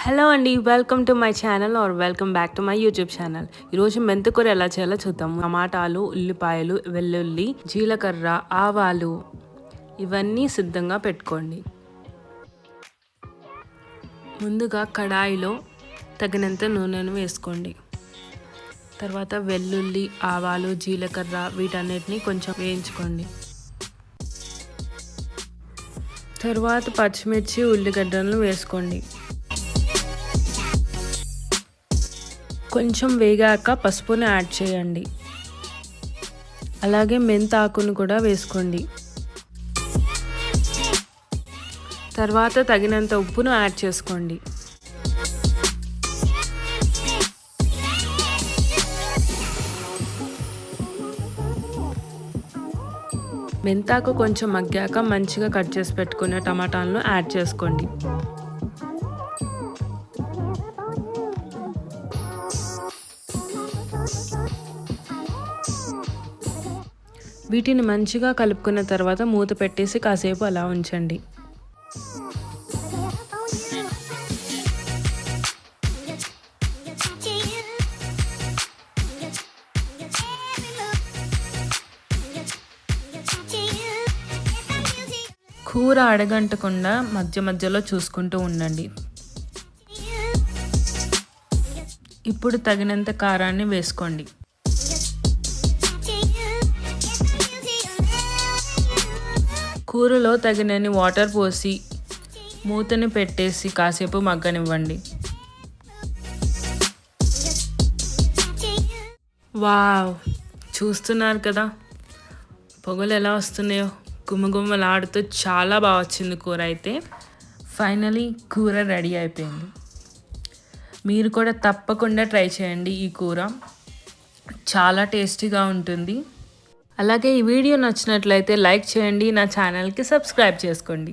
Hello అండి, welcome to my channel or welcome back to my YouTube channel. ఈరోజు మెంతికూర ఎలా చేయాలో చూద్దాం. టమాటాలు, ఉల్లిపాయలు, వెల్లుల్లి, జీలకర్ర, ఆవాలు ఇవన్నీ సిద్ధంగా పెట్టుకోండి. ముందుగా కడాయిలో తగినంత నూనెను వేసుకోండి. తర్వాత వెల్లుల్లి, ఆవాలు, జీలకర్ర వీటన్నిటిని కొంచెం వేయించుకోండి. తర్వాత పచ్చిమిర్చి, ఉల్లిగడ్డలను వేసుకోండి. కొంచెం వేగాక పసుపును యాడ్ చేయండి. అలాగే మెంతాకును కూడా వేసుకోండి. తర్వాత తగినంత ఉప్పును యాడ్ చేసుకోండి. మెంతాకు కొంచెం మగ్గాక మంచిగా కట్ చేసి పెట్టుకున్న టమాటాలను యాడ్ చేసుకోండి. వీటిని మంచిగా కలుపుకున్న తర్వాత మూత పెట్టేసి కాసేపు అలా ఉంచండి. కూర అడగంటకుండా మధ్య మధ్యలో చూసుకుంటూ ఉండండి. ఇప్పుడు తగినంత కారాన్ని వేసుకోండి. కూరలో తగినన్ని వాటర్ పోసి మూతని పెట్టేసి కాసేపు మగ్గనివ్వండి. వావ్, చూస్తున్నారు కదా పొగలు ఎలా వస్తున్నాయో, గుమగుమలాడుతూ చాలా బాగా వచ్చింది కూర. అయితే ఫైనలీ కూర రెడీ అయిపోయింది. మీరు కూడా తప్పకుండా ట్రై చేయండి. ఈ కూర చాలా టేస్టీగా ఉంటుంది. అలాగే ఈ వీడియో నచ్చినట్లయితే లైక్ చేయండి, నా ఛానల్కి సబ్స్క్రైబ్ చేసుకోండి.